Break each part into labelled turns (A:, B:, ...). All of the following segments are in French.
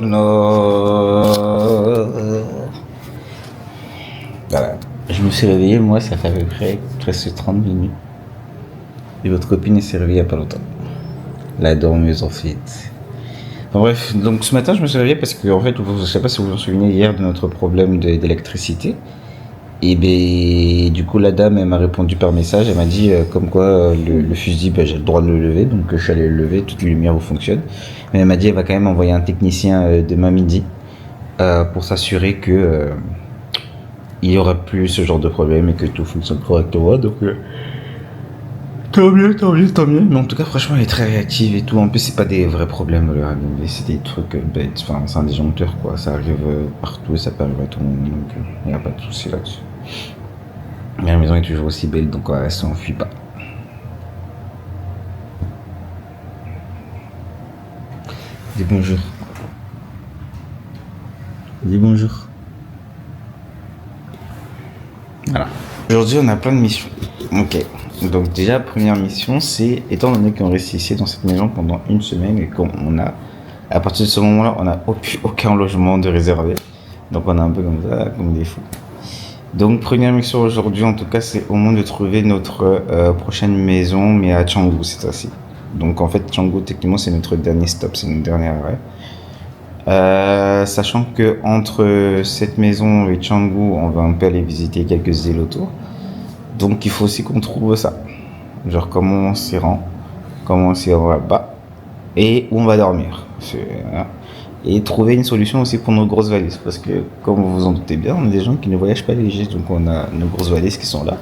A: buongiorno. Voilà. Je me suis réveillé, moi, ça fait à peu près presque 30 minutes. Et votre copine elle s'est réveillée il n'y a pas longtemps. La dormeuse, en fait. Enfin, bref, donc ce matin, je me suis réveillé parce que, en fait, je ne sais pas si vous vous en souvenez hier de notre problème d'électricité. Et ben, du coup, la dame, elle m'a répondu par message. Elle m'a dit, comme quoi, le fusible, ben, j'ai le droit de le lever. Donc, je suis allé le lever. Toutes les lumières fonctionnent. Mais elle m'a dit, elle va quand même envoyer un technicien demain midi pour s'assurer que il n'y aura plus ce genre de problème et que tout fonctionne correctement. Donc, tant mieux, tant mieux, tant mieux. Mais en tout cas, franchement, elle est très réactive et tout. En plus, c'est pas des vrais problèmes, le rallumer. C'est des trucs bêtes. Enfin, c'est un disjoncteur, quoi. Ça arrive partout et ça peut arriver à tout le monde. Donc, il n'y a pas de souci là-dessus. Mais la maison est toujours aussi belle, donc elle s'enfuit pas. Dis bonjour. Dis bonjour. Voilà. Aujourd'hui, on a plein de missions. Ok. Donc déjà, première mission, c'est, étant donné qu'on reste ici dans cette maison pendant une semaine et qu'on a, à partir de ce moment-là, on n'a aucun logement de réservé. Donc on est un peu comme ça, comme des fous. Donc première mission aujourd'hui, en tout cas, c'est au moins de trouver notre prochaine maison, mais à Canggu cette fois-ci. Donc en fait, Canggu, techniquement, c'est notre dernier stop, c'est notre dernier arrêt. Sachant que entre cette maison et Canggu, on va un peu aller visiter quelques îles autour. Donc il faut aussi qu'on trouve ça. Genre comment on s'y rend, comment on s'y rend là-bas et où on va dormir. Et trouver une solution aussi pour nos grosses valises. Parce que comme vous vous en doutez bien, on a des gens qui ne voyagent pas léger. Donc on a nos grosses valises qui sont là.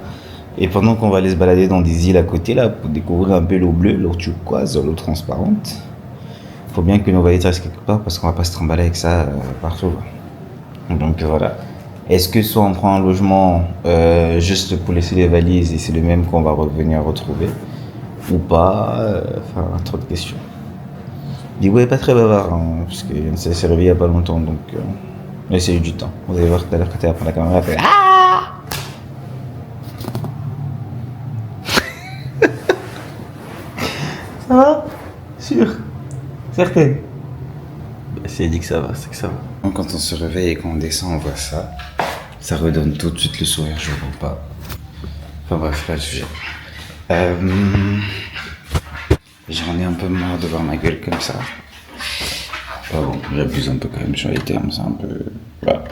A: Et pendant qu'on va aller se balader dans des îles à côté là, pour découvrir un peu l'eau bleue, l'eau turquoise, l'eau transparente, il faut bien que nos valises restent quelque part parce qu'on va pas se trimballer avec ça partout. Donc voilà. Est-ce que soit on prend un logement juste pour laisser les valises et c'est le même qu'on va revenir retrouver ou pas enfin, trop de questions. Digo est pas très bavard hein, parce qu'il s'est réveillé il n'y a pas longtemps donc laissez eu du temps. Vous allez voir tout à l'heure quand elle va prendre la caméra, elle fait ah. Ça va? Sûr? Certain? Si elle dit que ça va, c'est que ça va. Quand on se réveille et qu'on descend, on voit ça. Ça redonne tout de suite le sourire, je vois pas. Enfin bref, pas le sujet. J'en ai un peu marre de voir ma gueule comme ça. Enfin bon, j'abuse un peu quand même sur les termes, c'est un peu... Voilà.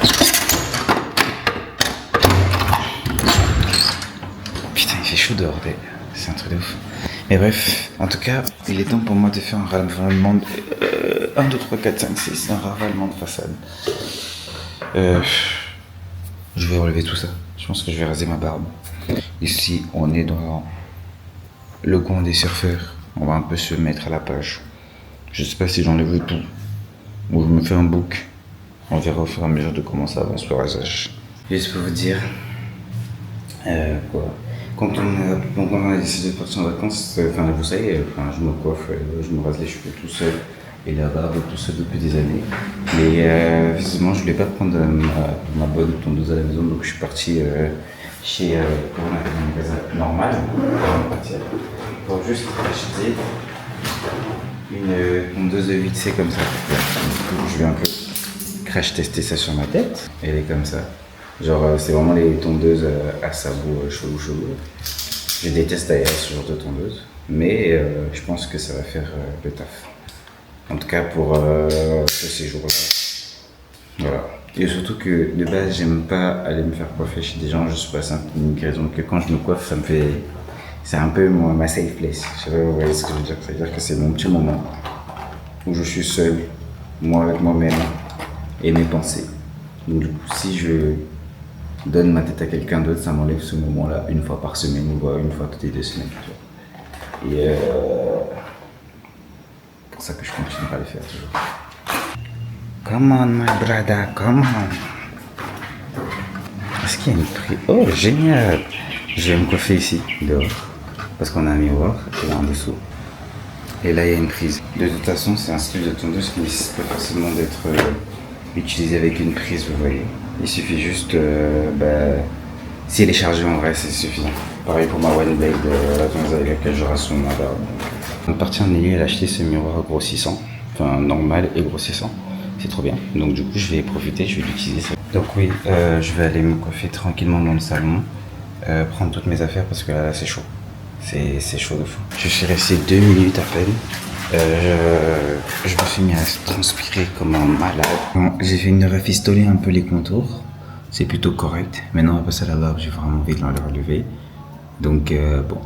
A: Putain, il fait chaud dehors, c'est un truc de ouf. Mais bref, en tout cas, il est temps pour moi de faire un ravalement de... 1, 2, 3, 4, 5, 6, un ravalement de façade. Je vais relever tout ça. Je pense que je vais raser ma barbe. Ici, on est dans le coin des surfeurs. On va un peu se mettre à la page. Je sais pas si j'enlève tout ou je me fais un book. On verra au fur et à mesure de comment ça avance le rasage. Juste pour vous dire, quand on a décidé de partir en vacances, enfin vous savez, je me coiffe, je me rase les cheveux tout seul. Et la barbe tout ça depuis des années. Mais visiblement, je voulais pas prendre ma bonne tondeuse à la maison, donc je suis parti chez un magasin normal pour juste acheter une tondeuse de 8C comme ça. Donc, je vais un peu crash tester ça sur ma tête. Elle est comme ça. Genre, c'est vraiment les tondeuses à sabot chelou. Je déteste d'ailleurs ce genre de tondeuse, mais je pense que ça va faire le taf. En tout cas pour ce séjour-là. Voilà. Et surtout que de base, j'aime pas aller me faire coiffer chez des gens juste pour la simple unique raison que quand je me coiffe, ça me fait. C'est un peu ma safe place. Je sais pas vous voyez ce que je veux dire. C'est-à-dire que c'est mon petit moment où je suis seul, moi avec moi-même et mes pensées. Donc du coup, si je donne ma tête à quelqu'un d'autre, ça m'enlève ce moment-là une fois par semaine ou une fois toutes les 2 semaines. Et c'est pour ça que je continuerai à le faire toujours. Come on my brother, come on. Est-ce qu'il y a une prise? Oh génial. Je vais me coiffer ici, dehors. Parce qu'on a un miroir et là en dessous. Et là il y a une prise. De toute façon c'est un style de tondeuse qui nécessite pas forcément d'être utilisé avec une prise, vous voyez. Il suffit juste, si elle est chargée en vrai c'est suffisant. Pareil pour ma One Blade, la tondeuse avec laquelle je rase ma barbe. On est parti en Illinois, elle a acheté ce miroir grossissant, enfin normal et grossissant. fait trop bien. Donc du coup, je vais profiter, je vais l'utiliser. Donc oui, je vais aller me coiffer tranquillement dans le salon, prendre toutes mes affaires parce que là, c'est chaud. C'est chaud de fou. Je suis resté 2 minutes à peine. Je me suis mis à transpirer comme un malade. Bon, j'ai fait une rafistoler un peu les contours. C'est plutôt correct. Maintenant, on va passer à la barbe. J'ai vraiment envie de le relever. Donc, bon,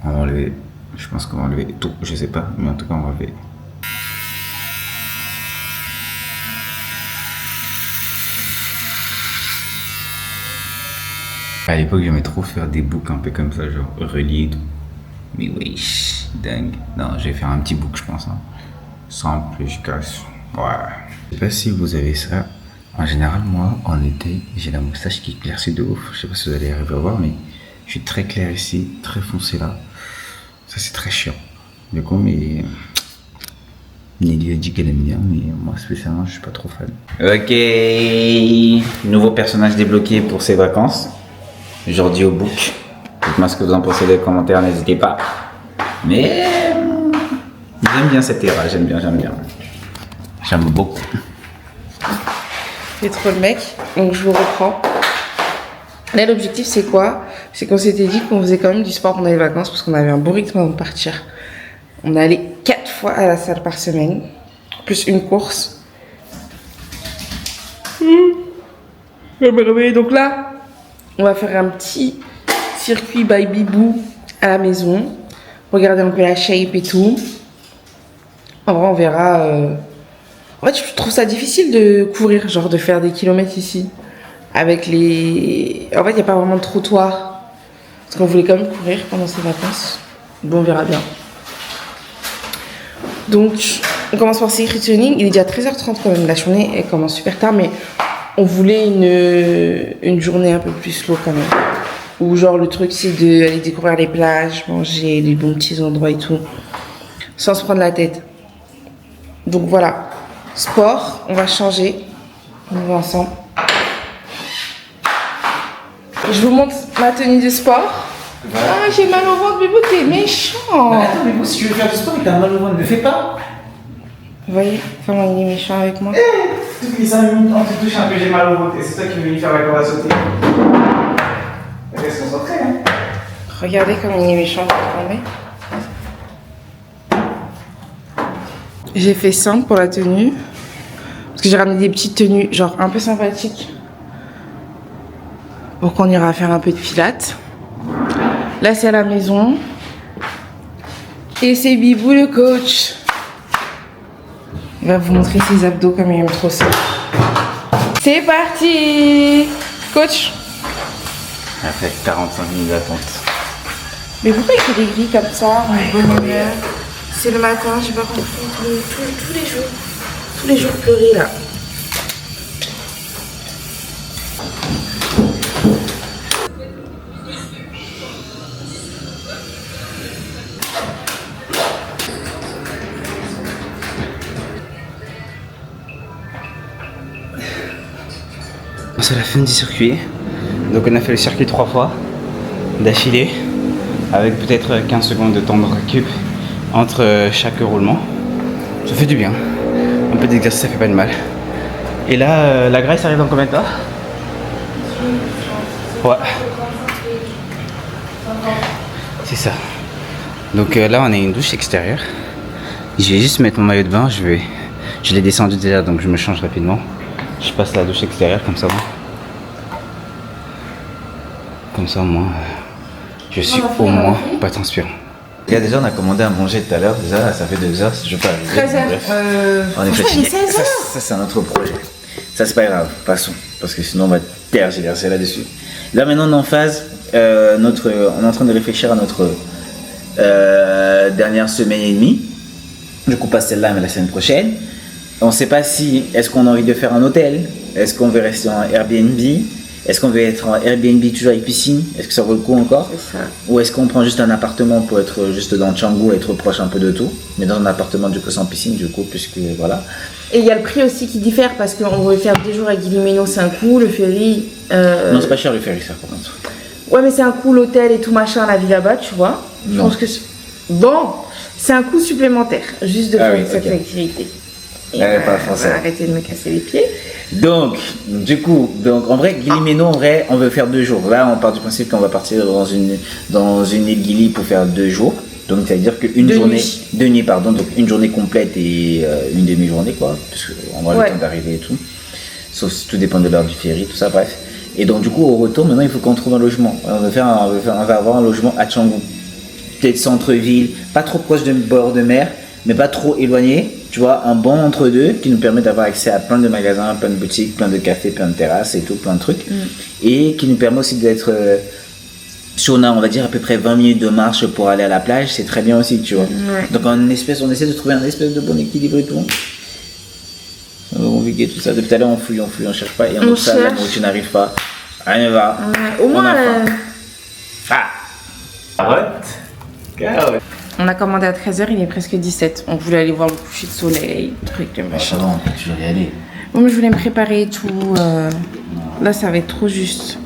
A: on va enlever. Je pense qu'on va enlever tout. Je sais pas, mais en tout cas, on va enlever. À l'époque, j'aimais trop faire des boucles un peu comme ça, genre reliés et tout. Mais oui, dingue. Non, je vais faire un petit bouc, je pense. Hein. Simple, efficace. Ouais. Je sais pas si vous avez ça. En général, moi, en été, j'ai la moustache qui éclaircit de ouf. Je sais pas si vous allez arriver à voir, mais je suis très clair ici, très foncé là. Ça, c'est très chiant. Du coup, mais Nelly a dit qu'elle aime bien, mais moi, spécialement, je suis pas trop fan. Ok. Nouveau personnage débloqué pour ses vacances. Jordi au book. Dites-moi ce que vous en pensez dans les commentaires, n'hésitez pas. Mais j'aime bien cette era, j'aime bien. J'aime beaucoup.
B: C'est trop le mec, donc je vous reprends. Là, l'objectif, c'est quoi? C'est qu'on s'était dit qu'on faisait quand même du sport pendant les vacances parce qu'on avait un bon rythme avant de partir. On allait 4 fois à la salle par semaine, plus une course. Je vais me réveiller. Donc là, on va faire un petit circuit by Bibou à la maison. Regarder un peu la shape et tout. En vrai, on verra. En fait, je trouve ça difficile de courir, genre de faire des kilomètres ici. Avec les. En fait, il n'y a pas vraiment de trottoir. Parce qu'on voulait quand même courir pendant ces vacances. Bon, on verra bien. Donc, on commence par Secret Training. Il est déjà 13h30 quand même. La journée, elle commence super tard, mais on voulait une journée un peu plus slow quand même. Où genre le truc c'est d'aller découvrir les plages, manger les bons petits endroits et tout. Sans se prendre la tête. Donc voilà. Sport, on va changer. On va ensemble. Je vous montre ma tenue de sport. Voilà. Ah, j'ai mal au ventre, mais vous t'es méchant.
A: Bah, attends, mais vous, si tu veux faire du sport et t'as mal au ventre, ne fais pas.
B: Vous voyez comment il est méchant avec moi?
A: Toutes les 5 minutes, on te touche un peu, j'ai mal au ventre. Et c'est toi qui veux venir faire la corde à sauter. Reste concentré, hein.
B: Regardez comme il est méchant, vous comprenez? J'ai fait simple pour la tenue. Parce que j'ai ramené des petites tenues, genre un peu sympathiques. Pour qu'on ira faire un peu de pilates. Là, c'est à la maison. Et c'est Bibou le coach. Il va vous montrer ses abdos comme il aime trop ça. C'est parti! Coach!
A: Après 45 minutes d'attente.
B: Mais pourquoi il fait des grilles comme ça, en bonne humeur? C'est le matin, j'ai pas compris. Tous les jours. Tous les jours pleurer là.
A: C'est la fin du circuit. Donc on a fait le circuit 3 fois d'affilée avec peut-être 15 secondes de temps de récup entre chaque roulement. Ça fait du bien. Un peu d'exercice, ça fait pas de mal. Et là, la graisse arrive dans combien de temps? Ouais. C'est ça. Donc là, on a une douche extérieure. Je vais juste mettre mon maillot de bain. Je l'ai descendu déjà, donc je me change rapidement. Je passe la douche extérieure comme ça. Comme ça, moi, je suis au moins pas transpirant. Et déjà, on a commandé à manger tout à l'heure. Déjà, ça fait 2 heures, je peux arriver.
B: 13 heures.
A: On est fatigué. Ça, c'est un autre projet. Ça, c'est pas grave. Passons. Parce que sinon, on va tergiverser là-dessus. Là, maintenant, on est en phase. On est en train de réfléchir à notre dernière semaine et demie. Du coup, pas celle-là, mais la semaine prochaine. On ne sait pas si, est-ce qu'on a envie de faire un hôtel? Est-ce qu'on veut rester en Airbnb? Est-ce qu'on veut être en Airbnb toujours avec piscine? Est-ce que ça vaut le coup encore?
B: C'est ça.
A: Ou est-ce qu'on prend juste un appartement pour être juste dans Canggu et être proche un peu de tout? Mais dans un appartement du coup sans piscine du coup, puisque voilà.
B: Et il y a le prix aussi qui diffère parce qu'on veut faire 2 jours à Guillemeno, c'est un coup, le ferry...
A: Non, c'est pas cher le ferry ça par contre.
B: Ouais, mais c'est un coup l'hôtel et tout machin, la vie là-bas, tu vois.
A: Non.
B: Je pense que bon, c'est un coût supplémentaire, juste de faire cette activité.
C: Pas français.
B: Arrêtez de me casser les pieds.
C: Donc, du coup, en vrai, Gili et nous, en vrai, on veut faire 2 jours. Là, on part du principe qu'on va partir dans une île Gili pour faire 2 jours. Donc, ça veut dire qu'une journée, 2 nuits, pardon, donc une journée complète et une demi-journée, quoi. Parce qu'on aura le temps d'arriver et tout. Sauf si tout dépend de l'heure du ferry, tout ça, bref. Et donc, du coup, au retour, maintenant, il faut qu'on trouve un logement. On va avoir un logement à Canggu. Peut-être centre-ville, pas trop proche de bord de mer, mais pas trop éloigné. Tu vois, un bon entre-deux qui nous permet d'avoir accès à plein de magasins, plein de boutiques, plein de cafés, plein de terrasses et tout, plein de trucs. Et qui nous permet aussi d'être... si on a, on va dire, à peu près 20 minutes de marche pour aller à la plage, c'est très bien aussi, tu vois. Donc, on essaie de trouver un espèce de bon équilibre et tout. On viguer tout ça. Depuis tout à l'heure, on fouille, on cherche pas. Et on ça, la nourriture n'arrive pas. Rien ne va.
B: Au moins,
C: Carotte.
B: on a commandé à 13h, il est presque 17. On voulait aller voir le coucher de soleil, truc, machin.
C: Non, tu vas y aller.
B: Bon, mais je voulais me préparer et tout. Là, ça va être trop juste.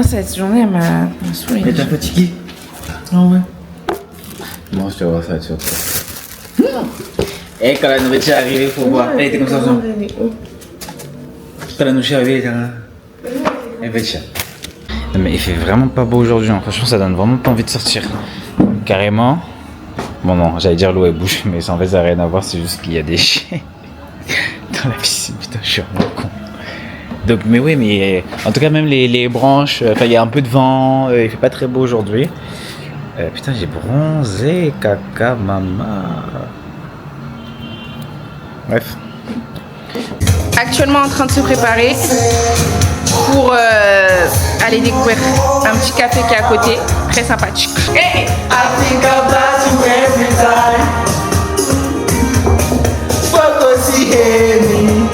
B: Cette journée, elle m'a saoulée.
C: Mais t'es fatigué?
B: Ah ouais.
C: Moi, je te vois ça sur toi. Et quand la nourriture est arrivée, il faut voir. Elle était comme ça. Quand la nourriture est arrivée, elle va être chère. Non, mais il fait vraiment pas beau aujourd'hui. Hein. Franchement, ça donne vraiment pas envie de sortir. Carrément. Bon, non, j'allais dire l'eau est bouche, mais ça en fait, ça n'a rien à voir. C'est juste qu'il y a des chiens dans la piscine. Putain, je suis vraiment con. Donc, mais oui, mais en tout cas, même les branches, il y a un peu de vent, il fait pas très beau aujourd'hui. Putain, j'ai bronzé, caca, maman. Bref.
B: Actuellement en train de se préparer pour aller découvrir un petit café qui est à côté, très sympathique. Hey!
D: I think about you every time. Focus, you hear me.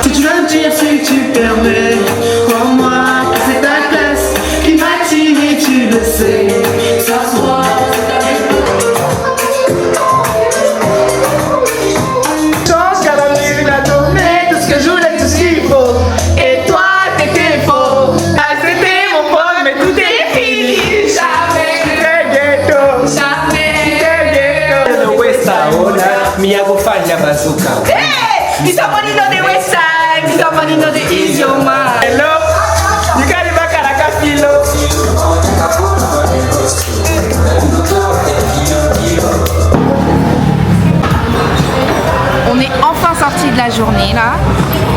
D: Si tu veux me dire si tu permets, crois-moi que c'est ta classe qui m'attire et tu le sais. S'asseoir. Chance qu'à la nuit, il a donné tout ce que je voulais, tout ce qu'il faut. Et toi, t'étais faux. Ah, c'était mon pote, mais tout est fini. Jamais de ghetto. Jamais de ghetto.
E: The West Side, me I go find the bazooka.
D: Hey! If somebody know the west side, if somebody know the east, your mind. Hello? You got it back at a castillo.
B: On est enfin sorti de la journée là.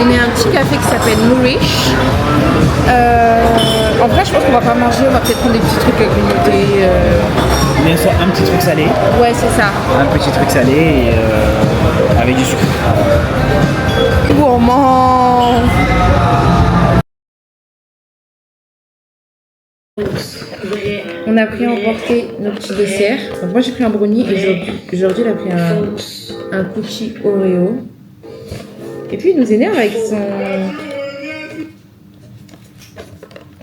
B: On est à un petit café qui s'appelle Nourish. En vrai, je pense qu'on va pas manger, on va peut-être prendre des petits trucs à grignoter.
C: Bien sûr, un petit truc salé.
B: Ouais, c'est ça.
C: Un petit truc salé et, avec du sucre.
B: Gourmand. On a pris à emporter nos petits desserts. Donc moi j'ai pris un brownie et Jordi il a pris un cookie Oreo. Et puis il nous énerve avec son...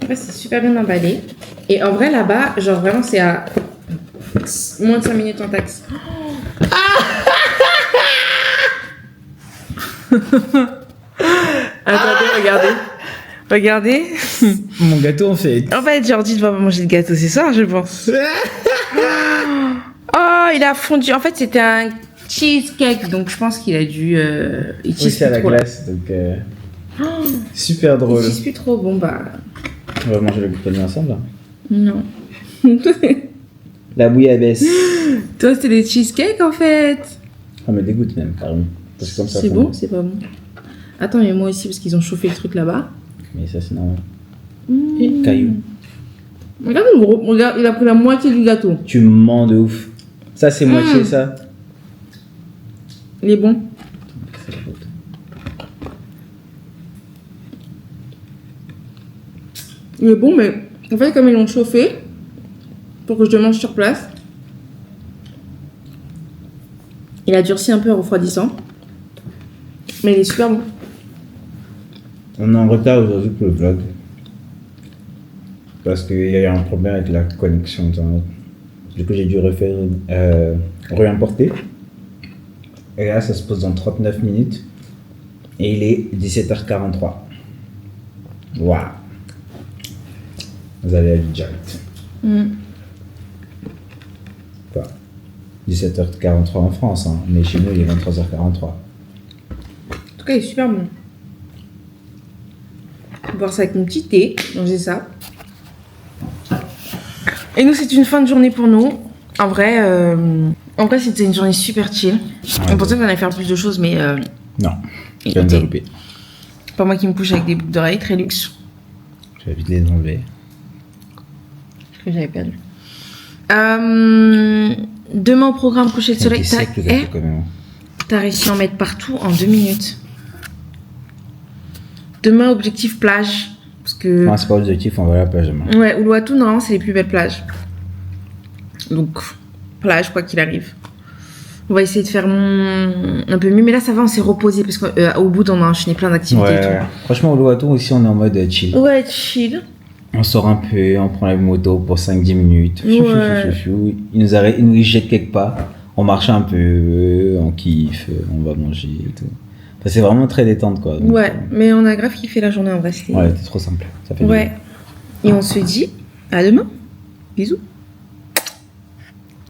B: En vrai c'est super bien emballé. Et en vrai là-bas, genre vraiment c'est à moins de 5 minutes en taxi. Attendez, regardez. Regardez.
C: Mon gâteau en fait.
B: En fait, Jordi ne va pas manger de gâteau ce soir, je pense. Oh, il a fondu. En fait, c'était un cheesecake, donc je pense qu'il a dû. Il cheese
C: Aussi à la
B: plus trop, là.
C: glace, donc super drôle.
B: Il cheese plus trop. Bon bah.
C: On va manger le gâteau ensemble là.
B: Non.
C: La bouillabaisse.
B: Toi, c'était des cheesecakes en fait.
C: Ça me dégoûte même carrément. Parce que comme ça,
B: C'est bon, c'est pas bon. Attends, mais moi aussi parce qu'ils ont chauffé le truc là-bas.
C: Mais ça c'est normal. Et caillou.
B: Regarde le gros. Regarde, il a pris la moitié du gâteau.
C: Tu mens de ouf. Ça c'est moitié ça.
B: Il est bon.
C: C'est la faute.
B: Il est bon, mais en fait, comme ils l'ont chauffé, pour que je le mange sur place, il a durci un peu en refroidissant. Mais il est super bon.
C: On est en retard aujourd'hui pour le vlog. Parce qu'il y a eu un problème avec la connexion internet. Du coup, j'ai dû réimporter.
F: Et là, ça se pose dans 39 minutes. Et il est 17h43. Waouh. Vous allez aller direct. Quoi 17h43 en France, hein. Mais chez nous, il est 23h43.
B: En tout cas, il est super bon. On va boire ça avec mon petit thé. Manger ça. Et nous, c'est une fin de journée pour nous. En vrai, c'était une journée super chill. On pensait qu'on allait faire plus de choses, mais
F: Non, tu viens de
B: écoutez,
F: louper.
B: pas moi qui me couche avec des boucles d'oreilles, très luxe.
F: Je vais vite les enlever.
B: Ce que j'avais perdu. Demain au programme coucher de soleil.
F: C'est que t'as fait quand même.
B: T'as réussi à en mettre partout en 2 minutes. Demain, objectif plage. Parce que.
F: Non, c'est pas objectif, on va à la plage demain.
B: Ouais, Uluwatu, normalement, c'est les plus belles plages. Donc, plage, quoi qu'il arrive. On va essayer de faire un peu mieux. Mais là, ça va, on s'est reposé. Parce qu'au bout, on a enchaîné plein d'activités et
F: Ouais, franchement, au Loaton aussi, on est en mode chill.
B: tout. Ouais, chill.
F: On sort un peu, on prend la moto pour 5-10 minutes.
B: Ouais.
F: Il nous jette quelque part. On marche un peu, on kiffe, on va manger et tout. Enfin, c'est vraiment très détente, quoi. Donc,
B: Ouais, mais on a grave kiffé la journée en vrai. C'était...
F: ouais, c'est trop simple. Ça fait du
B: Ouais. Et on se dit à demain. Bisous.